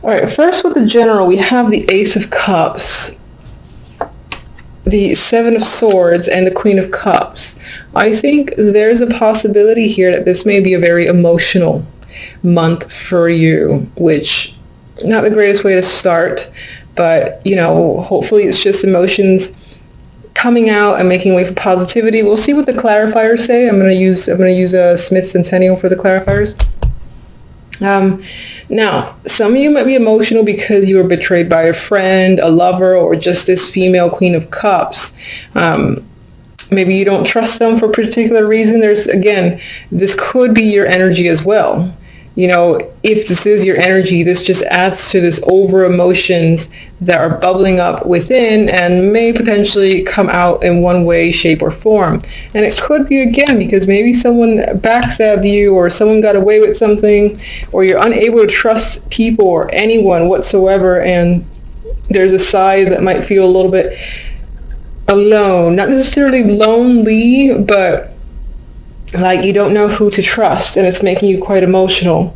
All right, first with the general, we have the Ace of Cups, the Seven of Swords, and the Queen of Cups. I think there's a possibility here that this may be a very emotional month for you, which not the greatest way to start, but you know, hopefully it's just emotions coming out and making way for positivity. We'll see what the clarifiers say. I'm gonna use a Smith Centennial for the clarifiers. Now, some of you might be emotional because you were betrayed by a friend, a lover, or just this female Queen of Cups. Maybe you don't trust them for a particular reason. This could be your energy as well. You know, if this is your energy, this just adds to this over emotions that are bubbling up within and may potentially come out in one way, shape, or form. And it could be, again, because maybe someone backstabbed you, or someone got away with something, or you're unable to trust people or anyone whatsoever, and there's a side that might feel a little bit alone. Not necessarily lonely, but like you don't know who to trust, and it's making you quite emotional.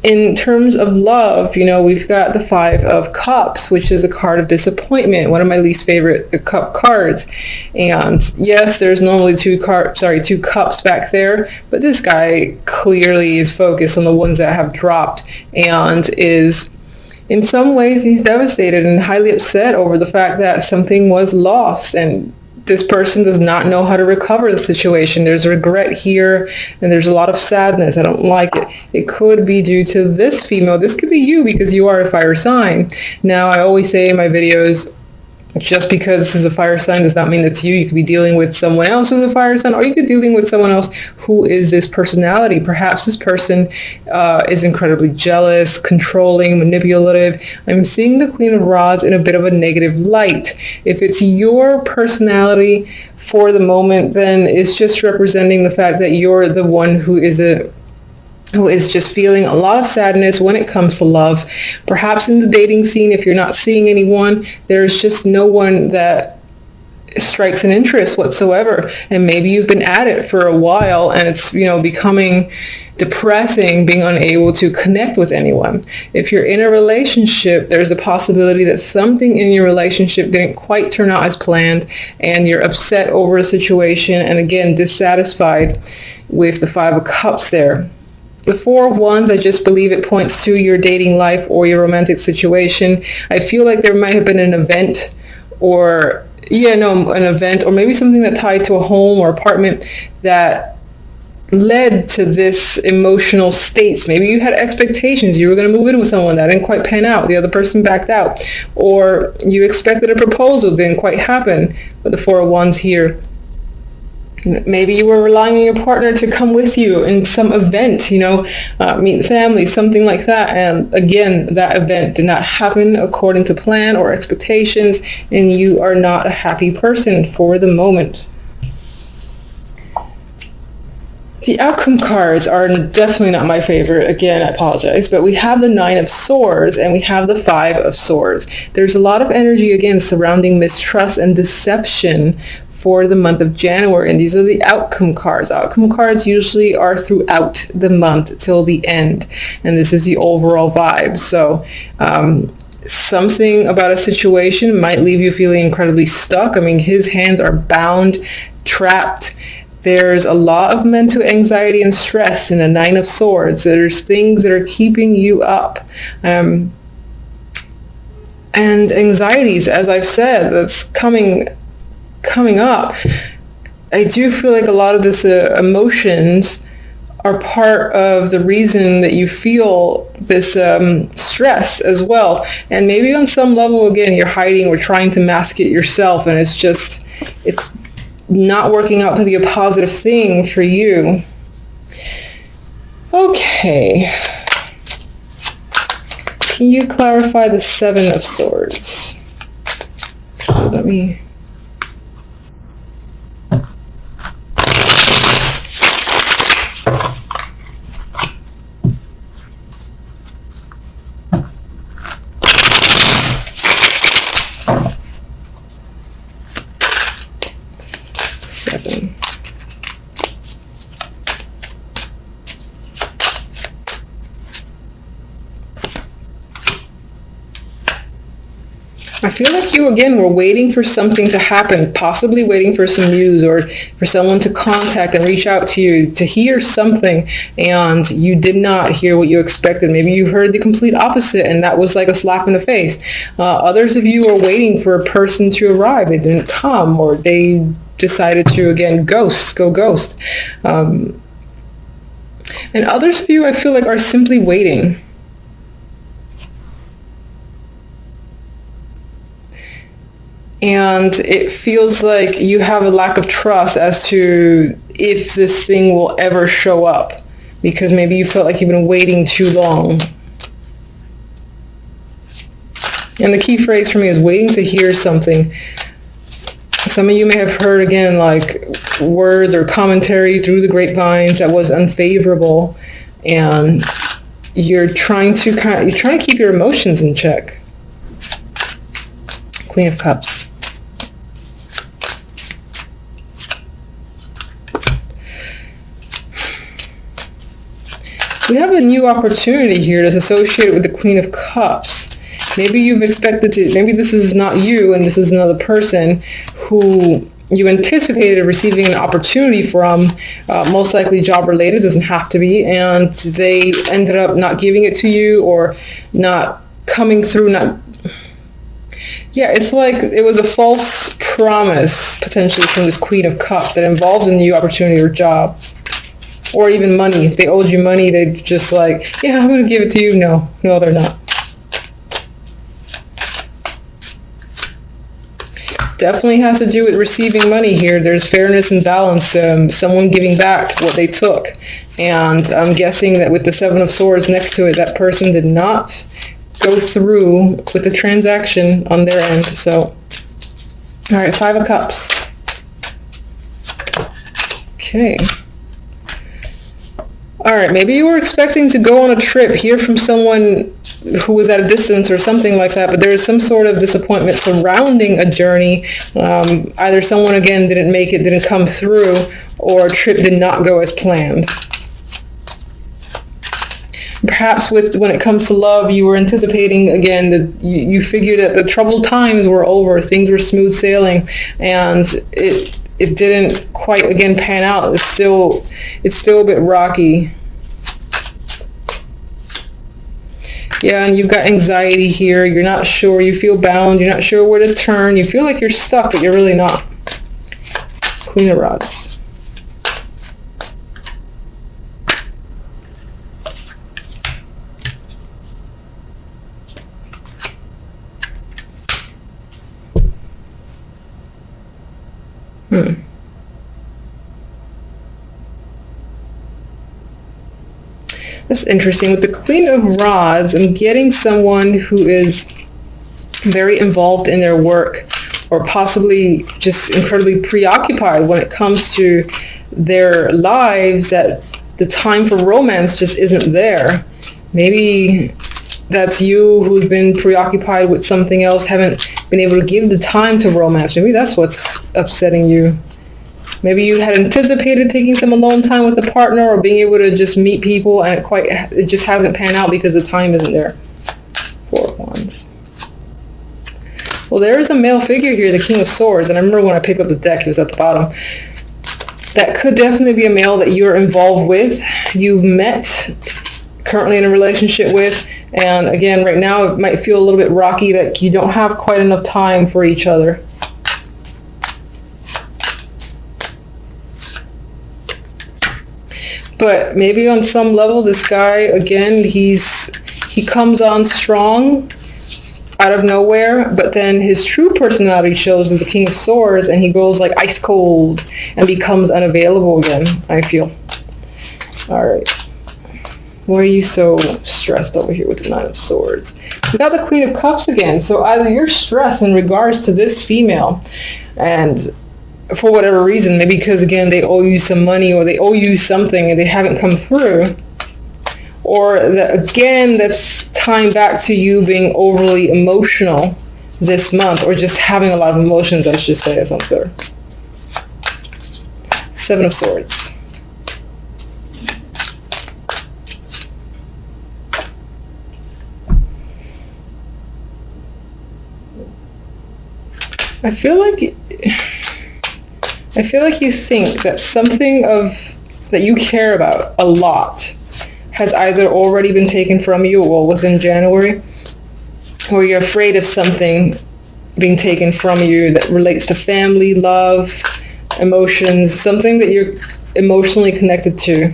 In terms of love, you know, we've got the Five of Cups, which is a card of disappointment, one of my least favorite cup cards. And yes, there's normally two cups back there, but this guy clearly is focused on the ones that have dropped, and is, in some ways, he's devastated and highly upset over the fact that something was lost, and this person does not know how to recover the situation. There's regret here, and there's a lot of sadness. I don't like it. It could be due to this female. This could be you, because you are a fire sign. Now, I always say in my videos, just because this is a fire sign does not mean it's you. You could be dealing with someone else who's a fire sign, or you could be dealing with someone else who is this personality. Perhaps this person is incredibly jealous, controlling, manipulative. I'm seeing the Queen of Rods in a bit of a negative light. If it's your personality for the moment, then it's just representing the fact that you're the one who is just feeling a lot of sadness when it comes to love. Perhaps in the dating scene, if you're not seeing anyone, there's just no one that strikes an interest whatsoever. And maybe you've been at it for a while, and it's, you know, becoming depressing, being unable to connect with anyone. If you're in a relationship, there's a possibility that something in your relationship didn't quite turn out as planned, and you're upset over a situation, and again, dissatisfied with the Five of Cups there. The Four of Wands, I just believe it points to your dating life or your romantic situation. I feel like there might have been an event, or maybe something that tied to a home or apartment that led to this emotional states. Maybe you had expectations. You were going to move in with someone that didn't quite pan out. The other person backed out. Or you expected a proposal, didn't quite happen. But the Four of Wands here, maybe you were relying on your partner to come with you in some event, meet family, something like that. And again, that event did not happen according to plan or expectations, and you are not a happy person for the moment. The outcome cards are definitely not my favorite. Again, I apologize, but we have the Nine of Swords and we have the Five of Swords. There's a lot of energy, again, surrounding mistrust and deception for the month of January, and these are the outcome cards. Outcome cards usually are throughout the month till the end, and this is the overall vibe. So something about a situation might leave you feeling incredibly stuck. I mean, his hands are bound, trapped. There's a lot of mental anxiety and stress in the Nine of Swords. There's things that are keeping you up. And anxieties, as I've said, that's coming up. I do feel like a lot of this emotions are part of the reason that you feel this stress as well. And maybe on some level, again, you're hiding or trying to mask it yourself, and it's not working out to be a positive thing for you. Okay. Can you clarify the Seven of Swords? Let me... Seven. I feel like you, again, were waiting for something to happen, possibly waiting for some news or for someone to contact and reach out to you to hear something, and you did not hear what you expected. Maybe you heard the complete opposite, and that was like a slap in the face. Others of you are waiting for a person to arrive. They didn't come, or they decided to, again, go ghost. And others of you, I feel like, are simply waiting. And it feels like you have a lack of trust as to if this thing will ever show up, because maybe you felt like you've been waiting too long. And the key phrase for me is waiting to hear something. Some of you may have heard, again, like words or commentary through the grapevines that was unfavorable, and you're trying to keep your emotions in check. Queen of Cups. We have a new opportunity here that's associated with the Queen of Cups. Maybe you've expected to, maybe this is not you and this is another person who you anticipated receiving an opportunity from, most likely job related, doesn't have to be, and they ended up not giving it to you or not coming through, it's like it was a false promise potentially from this Queen of Cups that involved a new opportunity or job. Or even money. If they owed you money, they'd just like, yeah, I'm going to give it to you. No, they're not. Definitely has to do with receiving money here. There's fairness and balance. Someone giving back what they took. And I'm guessing that with the Seven of Swords next to it, that person did not go through with the transaction on their end. So, all right, Five of Cups. Okay. All right, maybe you were expecting to go on a trip, hear from someone who was at a distance or something like that, but there is some sort of disappointment surrounding a journey. Either someone, again, didn't make it, didn't come through, or a trip did not go as planned. Perhaps when it comes to love, you were anticipating, again, that you figured that the troubled times were over, things were smooth sailing, and it didn't quite, again, pan out. It's still a bit rocky. Yeah, and you've got anxiety here. You're not sure. You feel bound. You're not sure where to turn. You feel like you're stuck, but you're really not. Queen of Rods. That's interesting. With the Queen of Rods, I'm getting someone who is very involved in their work, or possibly just incredibly preoccupied when it comes to their lives, that the time for romance just isn't there. Maybe that's you who's been preoccupied with something else, haven't been able to give the time to romance. Maybe that's what's upsetting you. Maybe you had anticipated taking some alone time with a partner or being able to just meet people, and it just hasn't panned out because the time isn't there. Four of Wands. Well, there is a male figure here, the King of Swords, and I remember when I picked up the deck, he was at the bottom. That could definitely be a male that you're involved with, you've met, currently in a relationship with, and again, right now it might feel a little bit rocky, that you don't have quite enough time for each other. But maybe on some level, this guy, again, he comes on strong out of nowhere, but then his true personality shows as the King of Swords, and he goes like ice cold and becomes unavailable again, I feel. All right. Why are you so stressed over here with the Nine of Swords? We got the Queen of Cups again. So either you're stressed in regards to this female, and for whatever reason, maybe because, again, they owe you some money or they owe you something and they haven't come through, or that, again, that's tying back to you being overly emotional this month, or just having a lot of emotions, let's just say. That sounds better. Seven of Swords. I feel like you think that something that you care about a lot has either already been taken from you, or was in January, or you're afraid of something being taken from you that relates to family, love, emotions, something that you're emotionally connected to.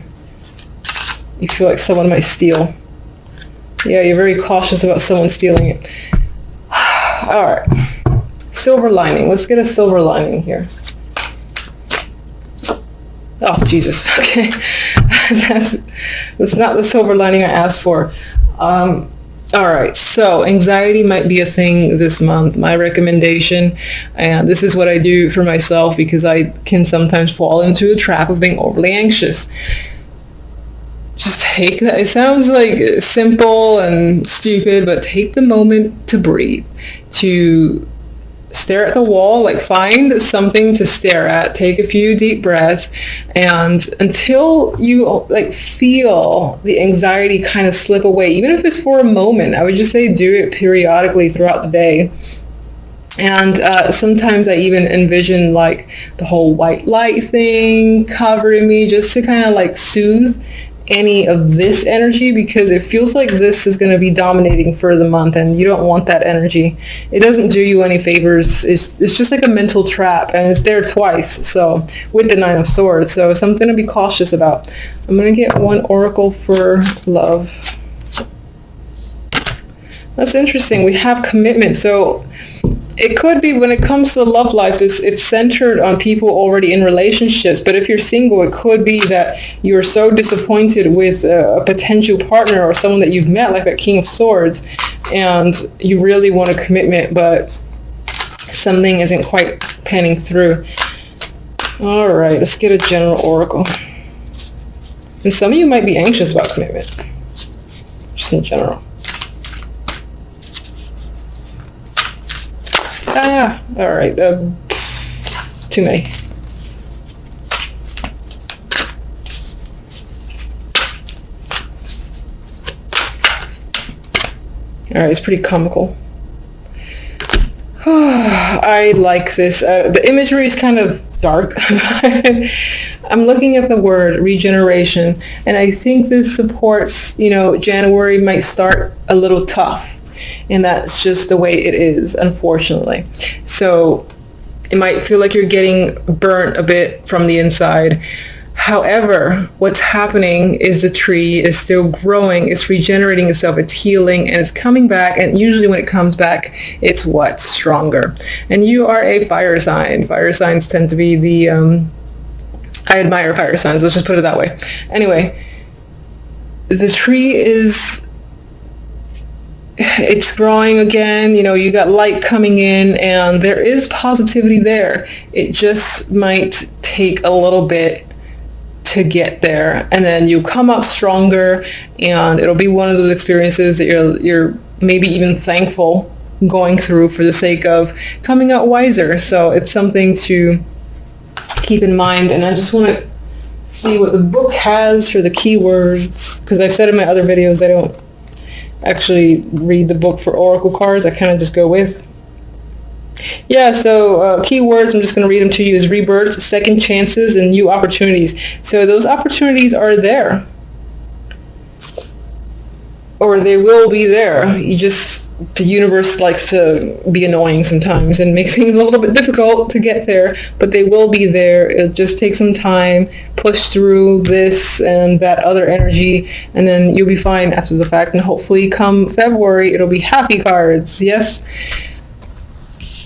You feel like someone might steal. Yeah, you're very cautious about someone stealing it. All right. Silver lining. Let's get a silver lining here. Oh, Jesus. Okay. That's not the silver lining I asked for. All right. So anxiety might be a thing this month. My recommendation, and this is what I do for myself because I can sometimes fall into a trap of being overly anxious. Just take that. It sounds like simple and stupid, but take the moment to breathe, to stare at the wall, like find something to stare at, take a few deep breaths, and until you like feel the anxiety kind of slip away, even if it's for a moment, I would just say do it periodically throughout the day. And sometimes I even envision like the whole white light thing covering me just to kind of like soothe any of this energy, because it feels like this is going to be dominating for the month and you don't want that energy. It doesn't do you any favors. It's just like a mental trap, and it's there twice, so with the Nine of Swords, so something to be cautious about. I'm going to get one oracle for love. That's interesting. We have commitment, so it could be when it comes to the love life, it's centered on people already in relationships. But if you're single, it could be that you're so disappointed with a potential partner or someone that you've met, like that King of Swords, and you really want a commitment, but something isn't quite panning through. All right, let's get a general oracle. And some of you might be anxious about commitment, just in general. All right, too many. All right, it's pretty comical. I like this. The imagery is kind of dark. I'm looking at the word regeneration, and I think this supports, January might start a little tough. And that's just the way it is, unfortunately. So it might feel like you're getting burnt a bit from the inside. However, what's happening is the tree is still growing, it's regenerating itself, it's healing, and it's coming back. And usually when it comes back, it's stronger. And you are a fire sign. Fire signs tend to be the, I admire fire signs, let's just put it that way. Anyway, the tree it's growing again, you got light coming in, and there is positivity there. It just might take a little bit to get there, and then you come out stronger, and it'll be one of those experiences that you're maybe even thankful going through for the sake of coming out wiser. So it's something to keep in mind. And I just want to see what the book has for the keywords, because I've said in my other videos I don't actually read the book for oracle cards. I kind of just go with. Yeah, so keywords, I'm just going to read them to you, is rebirths, second chances, and new opportunities. So those opportunities are there, or they will be there. The universe likes to be annoying sometimes and make things a little bit difficult to get there, but they will be there. It'll just take some time, push through this and that other energy, and then you'll be fine after the fact. And hopefully come February, it'll be happy cards. Yes.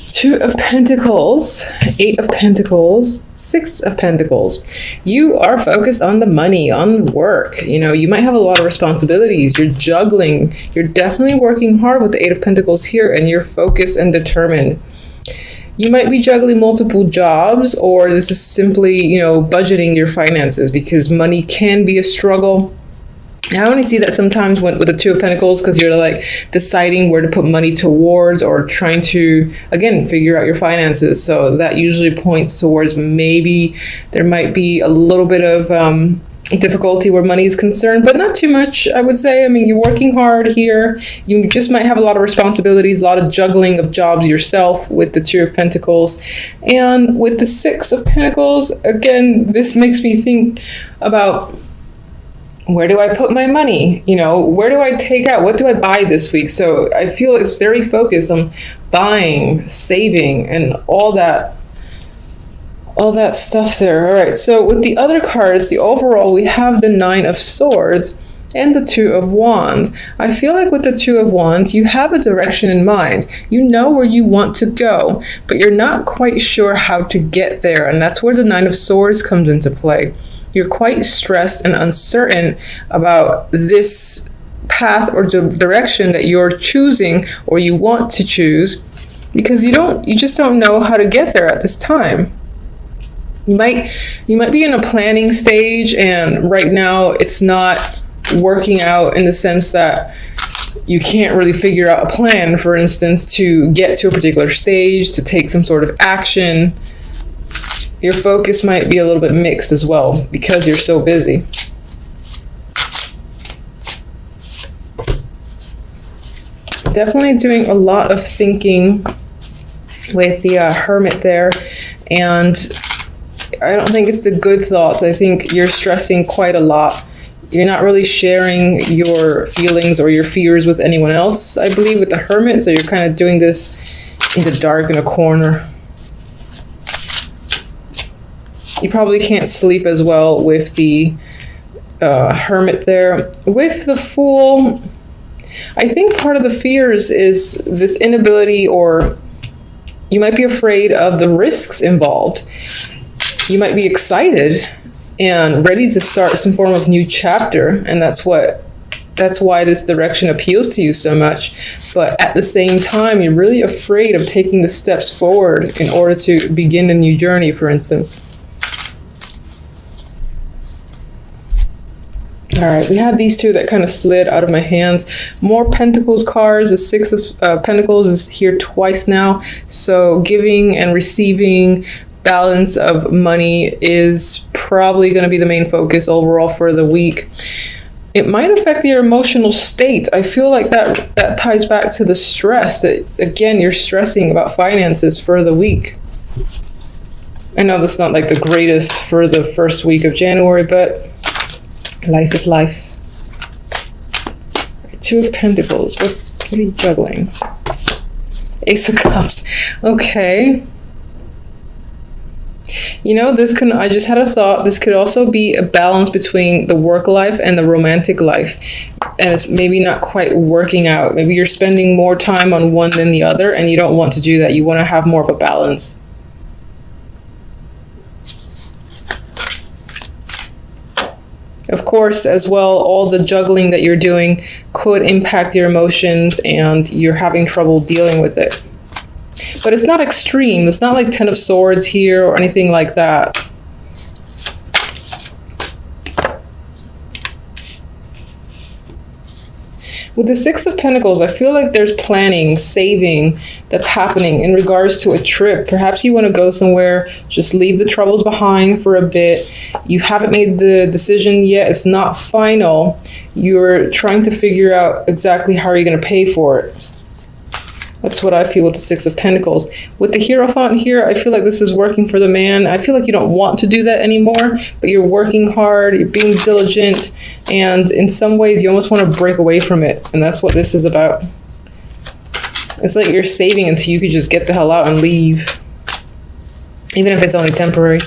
Two of Pentacles, Eight of Pentacles, Six of Pentacles. You are focused on the money, on work. You might have a lot of responsibilities. You're juggling. You're definitely working hard with the Eight of Pentacles here, and you're focused and determined. You might be juggling multiple jobs, or this is simply, budgeting your finances, because money can be a struggle. I only see that sometimes with the Two of Pentacles, because you're like deciding where to put money towards, or trying to, again, figure out your finances. So that usually points towards maybe there might be a little bit of difficulty where money is concerned, but not too much, I would say. I mean, you're working hard here. You just might have a lot of responsibilities, a lot of juggling of jobs yourself with the Two of Pentacles. And with the Six of Pentacles, again, this makes me think about, where do I put my money? You know, where do I take out? What do I buy this week? So I feel it's very focused on buying, saving, and all that stuff there. All right, so with the other cards, the overall, we have the Nine of Swords and the Two of Wands. I feel like with the Two of Wands, you have a direction in mind. You know where you want to go, but you're not quite sure how to get there. And that's where the Nine of Swords comes into play. You're quite stressed and uncertain about this path or direction that you're choosing or you want to choose, because you just don't know how to get there at this time. You might be in a planning stage, and right now it's not working out in the sense that you can't really figure out a plan, for instance, to get to a particular stage, to take some sort of action. Your focus might be a little bit mixed as well because you're so busy. Definitely doing a lot of thinking with the Hermit there, and I don't think it's the good thoughts. I think you're stressing quite a lot. You're not really sharing your feelings or your fears with anyone else, I believe, with the Hermit. So you're kind of doing this in the dark in a corner. You probably can't sleep as well with the Hermit there. With the Fool, I think part of the fears is this inability, or you might be afraid of the risks involved. You might be excited and ready to start some form of new chapter, and that's why this direction appeals to you so much. But at the same time, you're really afraid of taking the steps forward in order to begin a new journey, for instance. All right, we have these two that kind of slid out of my hands. More Pentacles cards. The Six of Pentacles is here twice now. So giving and receiving, balance of money is probably going to be the main focus overall for the week. It might affect your emotional state. I feel like that ties back to the stress that, again, you're stressing about finances for the week. I know that's not like the greatest for the first week of January, but life is life. Two of Pentacles. What are you juggling? Ace of Cups. Okay. You know, I just had a thought, this could also be a balance between the work life and the romantic life. And it's maybe not quite working out. Maybe you're spending more time on one than the other, and you don't want to do that. You want to have more of a balance. Of course, as well, all the juggling that you're doing could impact your emotions, and you're having trouble dealing with it. But it's not extreme. It's not like Ten of Swords here or anything like that. With the Six of Pentacles, I feel like there's planning, saving that's happening in regards to a trip. Perhaps you want to go somewhere, just leave the troubles behind for a bit. You haven't made the decision yet. It's not final. You're trying to figure out exactly how you're going to pay for it. That's what I feel with the Six of Pentacles. With the Hierophant here, I feel like this is working for the man. I feel like you don't want to do that anymore, but you're working hard, you're being diligent, and in some ways you almost want to break away from it. And that's what this is about. It's like you're saving until you could just get the hell out and leave, even if it's only temporary.